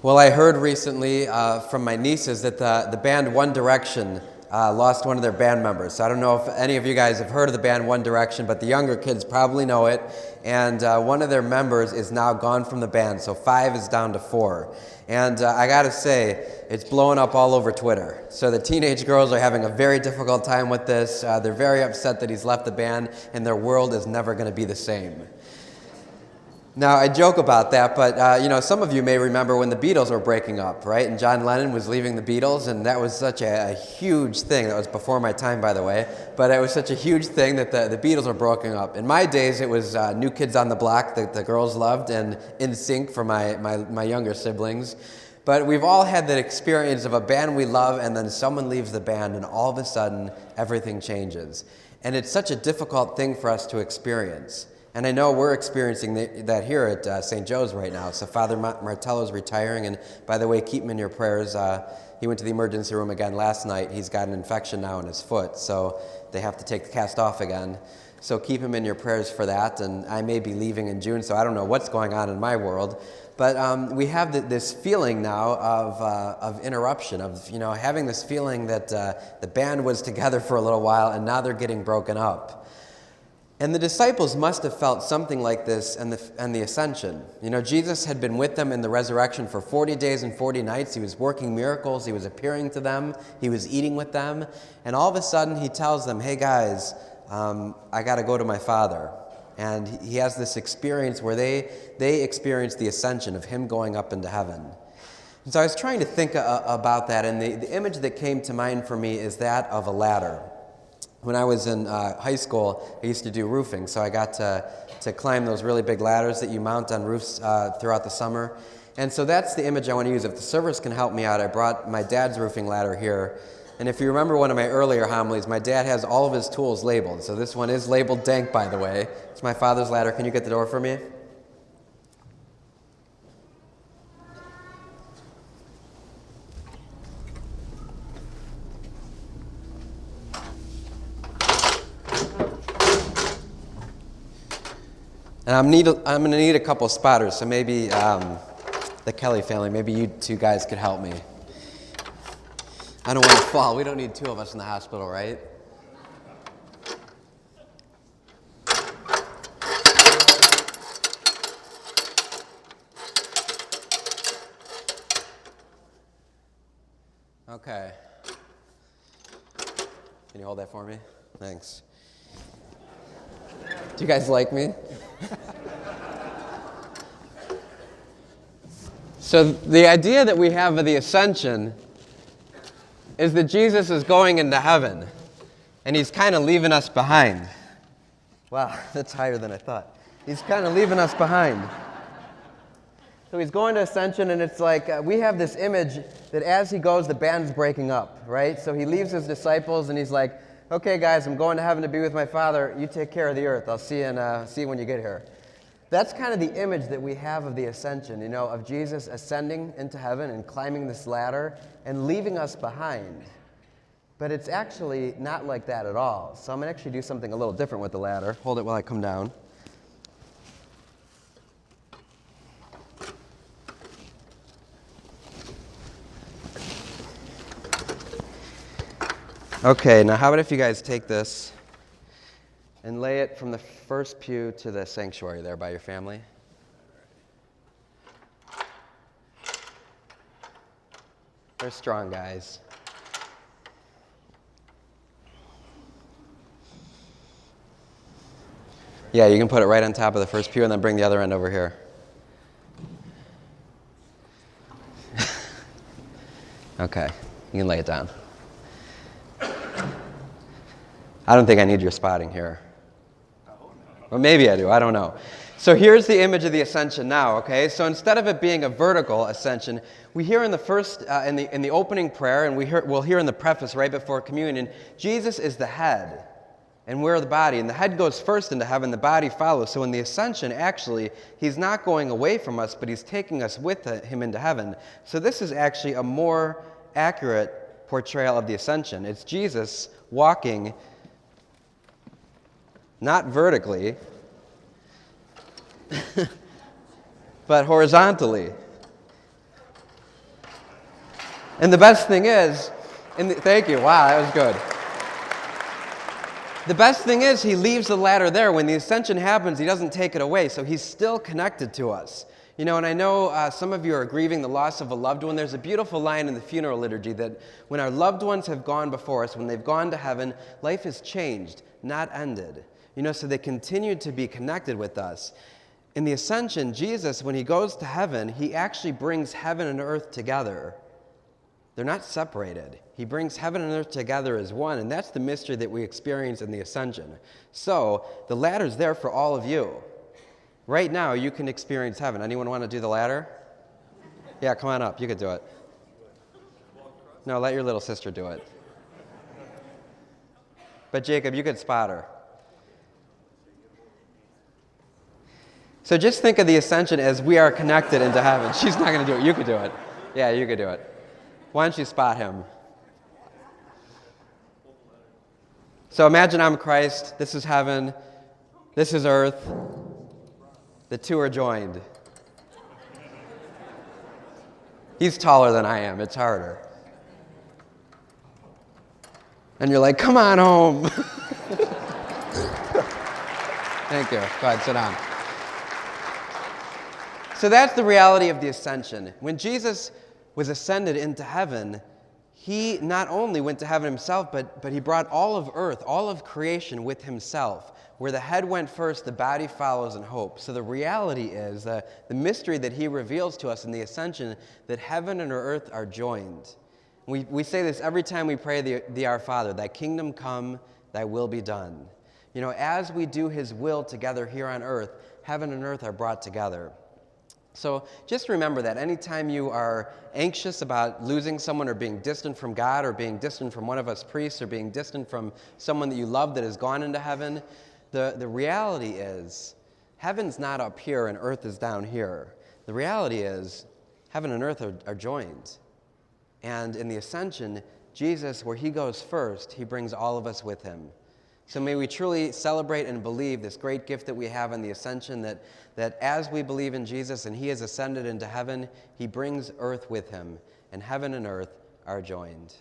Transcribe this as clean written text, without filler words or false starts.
Well, I heard recently from my nieces that the band One Direction lost one of their band members. So I don't know if any of you guys have heard of the band One Direction, but the younger kids probably know it. And one of their members is now gone from the band, so 5 is down to 4. And I gotta say, it's blowing up all over Twitter. So the teenage girls are having a very difficult time with this. They're very upset that he's left the band, and their world is never gonna be the same. Now, I joke about that, but some of you may remember when the Beatles were breaking up, right? And John Lennon was leaving the Beatles, and that was such a huge thing. That was before my time, by the way. But it was such a huge thing that the Beatles were broken up. In my days, it was New Kids on the Block that the girls loved, and NSYNC for my younger siblings. But we've all had that experience of a band we love, and then someone leaves the band, and all of a sudden, everything changes. And it's such a difficult thing for us to experience. And I know we're experiencing that here at St. Joe's right now. So Father Martello is retiring, and by the way, keep him in your prayers. He went to the emergency room again last night. He's got an infection now in his foot, so they have to take the cast off again. So keep him in your prayers for that, and I may be leaving in June, so I don't know what's going on in my world. But we have this feeling now of interruption, of having this feeling that the band was together for a little while, and now they're getting broken up. And the disciples must have felt something like this in the ascension. Jesus had been with them in the resurrection for 40 days and 40 nights. He was working miracles. He was appearing to them. He was eating with them. And all of a sudden, he tells them, hey, guys, I got to go to my Father. And he has this experience where they experience the ascension of him going up into heaven. And so I was trying to think about that, and the image that came to mind for me is that of a ladder. When I was in high school, I used to do roofing, so I got to climb those really big ladders that you mount on roofs throughout the summer. And so that's the image I want to use. If the servers can help me out, I brought my dad's roofing ladder here. And if you remember one of my earlier homilies, my dad has all of his tools labeled. So this one is labeled Dank, by the way. It's my father's ladder. Can you get the door for me? And I'm going to need a couple spotters, so maybe the Kelly family, maybe you two guys could help me. I don't want to fall. We don't need 2 of us in the hospital, right? Okay. Can you hold that for me? Thanks. Do you guys like me? So the idea that we have of the ascension is that Jesus is going into heaven, and he's kind of leaving us behind. Wow, that's higher than I thought. He's kind of leaving us behind. So he's going to ascension, and it's like we have this image that as he goes, the band's breaking up, right? So he leaves his disciples, and he's like, okay, guys, I'm going to heaven to be with my Father. You take care of the earth. I'll see you when you get here. That's kind of the image that we have of the ascension, of Jesus ascending into heaven and climbing this ladder and leaving us behind. But it's actually not like that at all. So I'm going to actually do something a little different with the ladder. Hold it while I come down. Okay, now how about if you guys take this and lay it from the first pew to the sanctuary there by your family. They're strong guys. Yeah, you can put it right on top of the first pew and then bring the other end over here. Okay, you can lay it down. I don't think I need your spotting here. Well, maybe I do, I don't know. So here's the image of the ascension now, okay? So instead of it being a vertical ascension, we hear in the first, in the opening prayer, and we'll hear in the preface right before communion, Jesus is the head, and we're the body. And the head goes first into heaven, the body follows. So in the ascension, actually, he's not going away from us, but he's taking us with him into heaven. So this is actually a more accurate portrayal of the ascension. It's Jesus walking not vertically, but horizontally. And the best thing is, thank you, wow, that was good. The best thing is he leaves the ladder there. When the ascension happens, he doesn't take it away, so he's still connected to us. You know, and I know some of you are grieving the loss of a loved one. There's a beautiful line in the funeral liturgy that when our loved ones have gone before us, when they've gone to heaven, life has changed, not ended. You know, so they continue to be connected with us. In the ascension, Jesus, when he goes to heaven, he actually brings heaven and earth together. They're not separated. He brings heaven and earth together as one, and that's the mystery that we experience in the ascension. So, the ladder's there for all of you. Right now, you can experience heaven. Anyone want to do the ladder? Yeah, come on up. You could do it. No, let your little sister do it. But Jacob, you could spot her. So just think of the ascension as we are connected into heaven. She's not going to do it. You could do it. Yeah, you could do it. Why don't you spot him? So imagine I'm Christ. This is heaven. This is earth. The two are joined. He's taller than I am. It's harder. And you're like, come on home. Thank you. Go ahead, sit down. So that's the reality of the ascension. When Jesus was ascended into heaven, he not only went to heaven himself, but he brought all of earth, all of creation with himself. Where the head went first, the body follows in hope. So the reality is the mystery that he reveals to us in the ascension, that heaven and earth are joined. We say this every time we pray the Our Father, thy kingdom come, thy will be done. You know, as we do his will together here on earth, heaven and earth are brought together. So just remember that anytime you are anxious about losing someone or being distant from God or being distant from one of us priests or being distant from someone that you love that has gone into heaven, the reality is heaven's not up here and earth is down here. The reality is heaven and earth are joined. And in the ascension, Jesus, where he goes first, he brings all of us with him. So may we truly celebrate and believe this great gift that we have in the ascension, that as we believe in Jesus and he has ascended into heaven, he brings earth with him, and heaven and earth are joined.